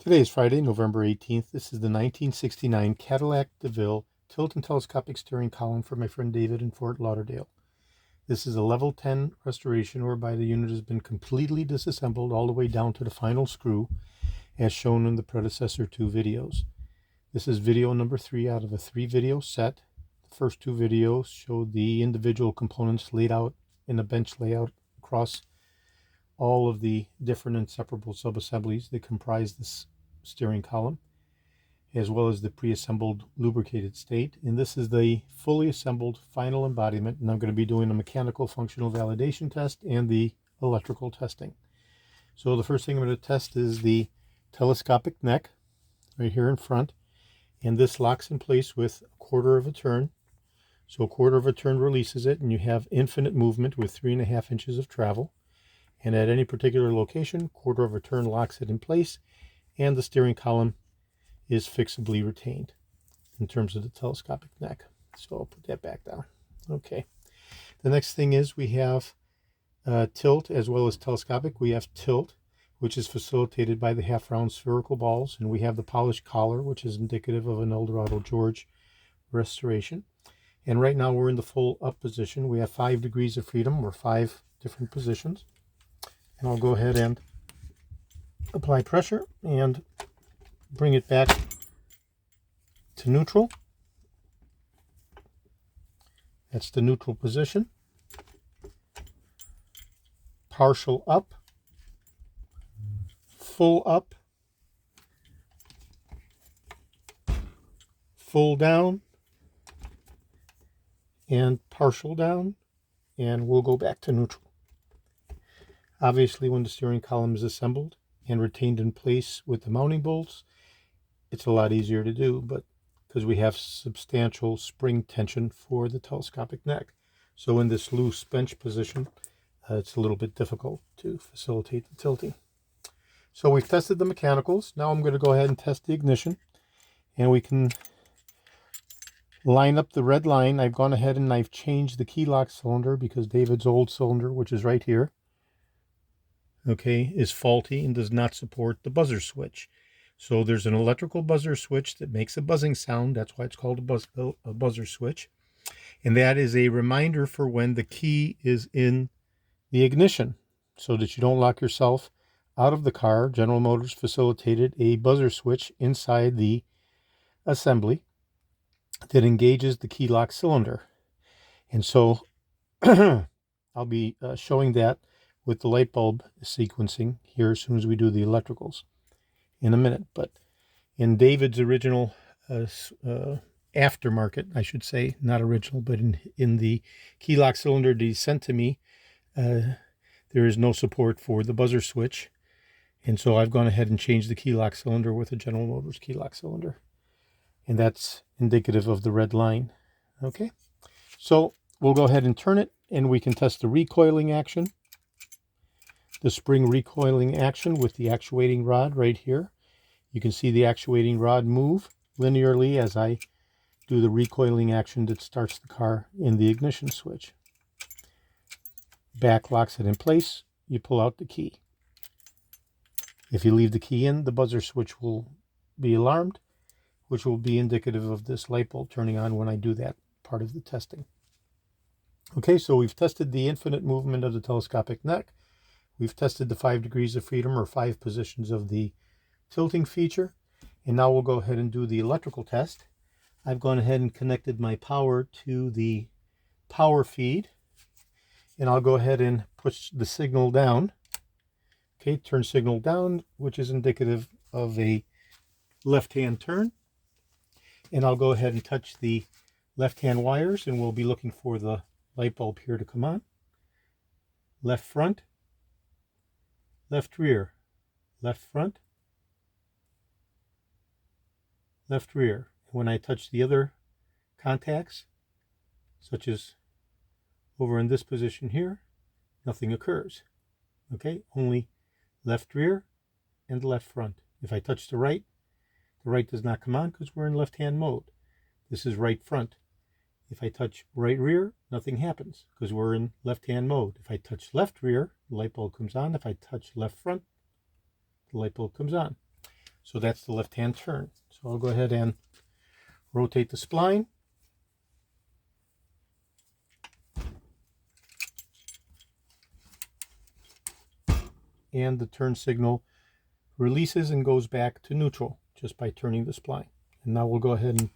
Today is Friday, November 18th. This is the 1969 Cadillac DeVille tilt and telescopic steering column for my friend David in Fort Lauderdale. This is a level 10 restoration whereby the unit has been completely disassembled all the way down to the final screw as shown in the predecessor 2 videos. This is video number 3 out of a 3-video set. The first 2 videos showed the individual components laid out in a bench layout across all of the different inseparable subassemblies that comprise this steering column, as well as the pre-assembled lubricated state. And this is the fully assembled final embodiment, and I'm going to be doing a mechanical functional validation test and the electrical testing. So the first thing I'm going to test is the telescopic neck right here in front, and this locks in place with a quarter of a turn. So a quarter of a turn releases it, and you have infinite movement with 3.5 inches of travel. And at any particular location, quarter of a turn locks it in place, and the steering column is fixably retained in terms of the telescopic neck. So I'll put that back down. Okay. The next thing is we have tilt as well as telescopic. We have tilt, which is facilitated by the half-round spherical balls, and we have the polished collar, which is indicative of an Eldorado George restoration. And right now we're in the full up position. We have 5 degrees of freedom, or 5 different positions. And I'll go ahead and apply pressure and bring it back to neutral. That's the neutral position. Partial up, full up, full down, and partial down, and we'll go back to neutral. Obviously, when the steering column is assembled and retained in place with the mounting bolts, it's a lot easier to do, but because we have substantial spring tension for the telescopic neck. So in this loose bench position, it's a little bit difficult to facilitate the tilting. So we've tested the mechanicals. Now I'm going to go ahead and test the ignition, and we can line up the red line. I've gone ahead and I've changed the keylock cylinder because David's old cylinder, which is right here, okay, is faulty and does not support the buzzer switch. So there's an electrical buzzer switch that makes a buzzing sound. That's why it's called a buzzer switch. And that is a reminder for when the key is in the ignition, so that you don't lock yourself out of the car. General Motors facilitated a buzzer switch inside the assembly that engages the keylock cylinder. And so I'll be showing that with the light bulb sequencing here as soon as we do the electricals in a minute. But in David's original aftermarket, I should say, not original, but in the keylock cylinder that he sent to me, there is no support for the buzzer switch. And so I've gone ahead and changed the keylock cylinder with a General Motors keylock cylinder. And that's indicative of the red line. Okay, so we'll go ahead and turn it, and we can test the recoiling action. The spring recoiling action with the actuating rod right here. You can see the actuating rod move linearly as I do the recoiling action that starts the car in the ignition switch. Back locks it in place. You pull out the key. If you leave the key in, the buzzer switch will be alarmed, which will be indicative of this light bulb turning on when I do that part of the testing. Okay, so we've tested the infinite movement of the telescopic neck. We've tested the 5 degrees of freedom, or 5 positions of the tilting feature. And now we'll go ahead and do the electrical test. I've gone ahead and connected my power to the power feed. And I'll go ahead and push the signal down. Okay, turn signal down, which is indicative of a left-hand turn. And I'll go ahead and touch the left-hand wires, and we'll be looking for the light bulb here to come on. Left front, left rear, left front, left rear. When I touch the other contacts, such as over in this position here, nothing occurs. Okay, only left rear and left front. If I touch the right does not come on because we're in left-hand mode. This is right front. If I touch right rear, nothing happens because we're in left-hand mode. If I touch left rear, the light bulb comes on. If I touch left front, the light bulb comes on. So that's the left-hand turn. So I'll go ahead and rotate the spline. And the turn signal releases and goes back to neutral just by turning the spline. And now we'll go ahead and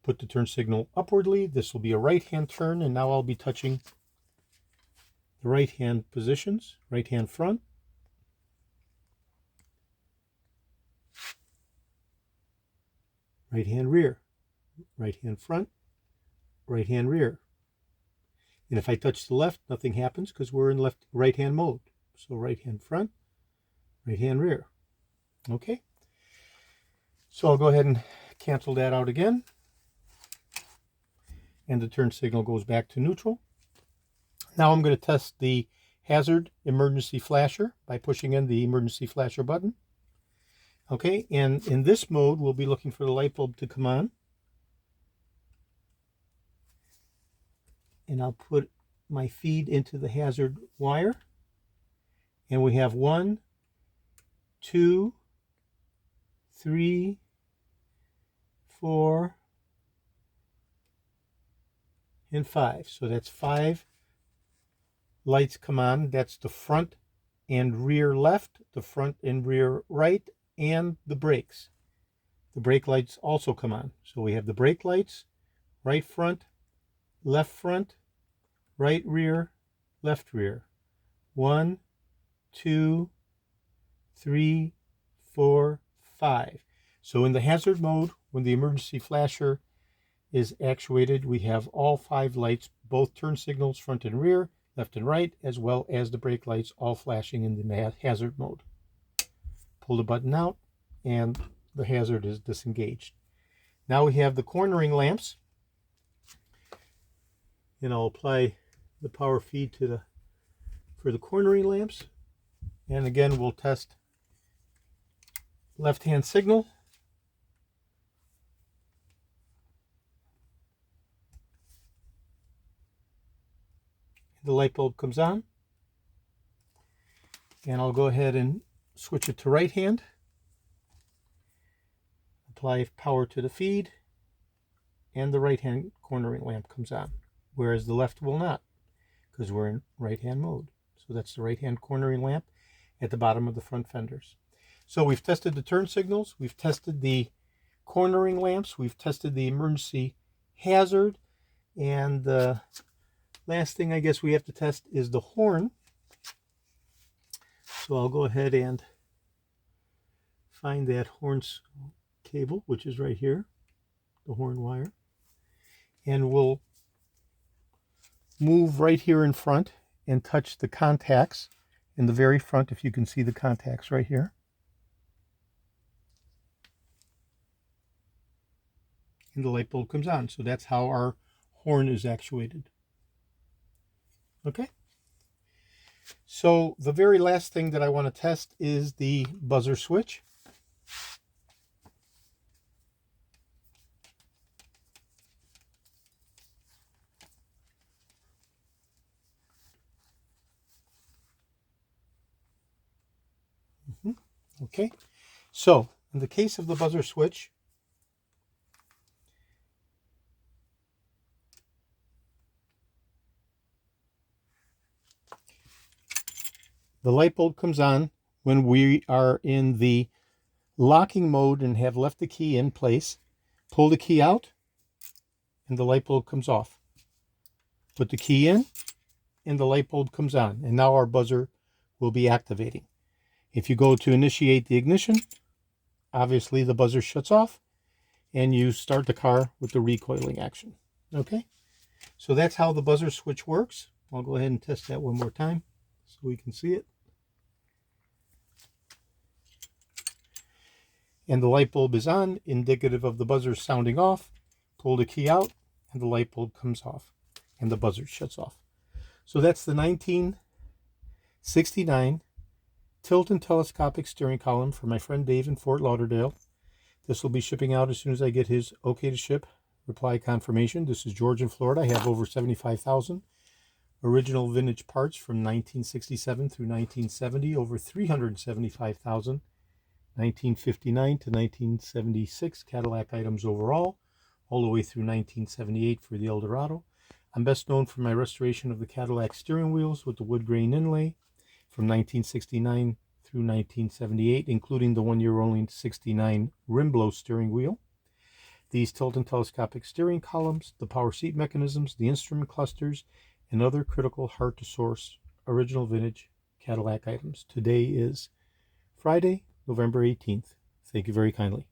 put the turn signal upwardly. This will be a right-hand turn, and now I'll be touching the right-hand positions, right-hand front, right-hand rear, right-hand front, right-hand rear. And if I touch the left, nothing happens because we're in right-hand mode. So right-hand front, right-hand rear. Okay. So I'll go ahead and cancel that out again. And the turn signal goes back to neutral. Now I'm going to test the hazard emergency flasher by pushing in the emergency flasher button. Okay, and in this mode, we'll be looking for the light bulb to come on. And I'll put my feed into the hazard wire. And we have 1, 2, 3, 4, and 5. So that's 5 lights come on. That's the front and rear left, the front and rear right, and the brakes. The brake lights also come on. So we have the brake lights, right front, right rear, left rear. 1, 2, 3, 4, 5. So in the hazard mode, when the emergency flasher is actuated, we have all 5 lights, both turn signals, front and rear, left and right, as well as the brake lights, all flashing in the hazard mode. Pull the button out, and the hazard is disengaged. Now we have the cornering lamps, and I'll apply the power feed for the cornering lamps. And again, we'll test left-hand signal. The light bulb comes on. And I'll go ahead and switch it to right hand. Apply power to the feed. And the right-hand cornering lamp comes on. Whereas the left will not, because we're in right-hand mode. So that's the right-hand cornering lamp at the bottom of the front fenders. So we've tested the turn signals, we've tested the cornering lamps, we've tested the emergency hazard, and the last thing I guess we have to test is the horn. So I'll go ahead and find that horn's cable, which is right here, the horn wire, and we'll move right here in front and touch the contacts in the very front, if you can see the contacts right here. And the light bulb comes on. So that's how our horn is actuated. Okay. So the very last thing that I want to test is the buzzer switch. Okay, so in the case of the buzzer switch, the light bulb comes on when we are in the locking mode and have left the key in place. Pull the key out and the light bulb comes off. Put the key in and the light bulb comes on, and now our buzzer will be activating. If you go to initiate the ignition, obviously the buzzer shuts off and you start the car with the recoiling action. Okay, so that's how the buzzer switch works. I'll go ahead and test that one more time so we can see it. And the light bulb is on, indicative of the buzzer sounding off. Pull the key out and the light bulb comes off and the buzzer shuts off. So that's the 1969 tilt and telescopic steering column for my friend Dave in Fort Lauderdale. This will be shipping out as soon as I get his okay to ship reply confirmation. This is George in Florida. I have over 75,000 original vintage parts from 1967 through 1970, over 375,000 1959 to 1976 Cadillac items overall, all the way through 1978 for the Eldorado. I'm best known for my restoration of the Cadillac steering wheels with the wood grain inlay from 1969 through 1978, including the 1 year only 69 rim blow steering wheel, these tilt and telescopic steering columns, the power seat mechanisms, the instrument clusters, and other critical hard to source original vintage Cadillac items. Today is Friday, November 18th. Thank you very kindly.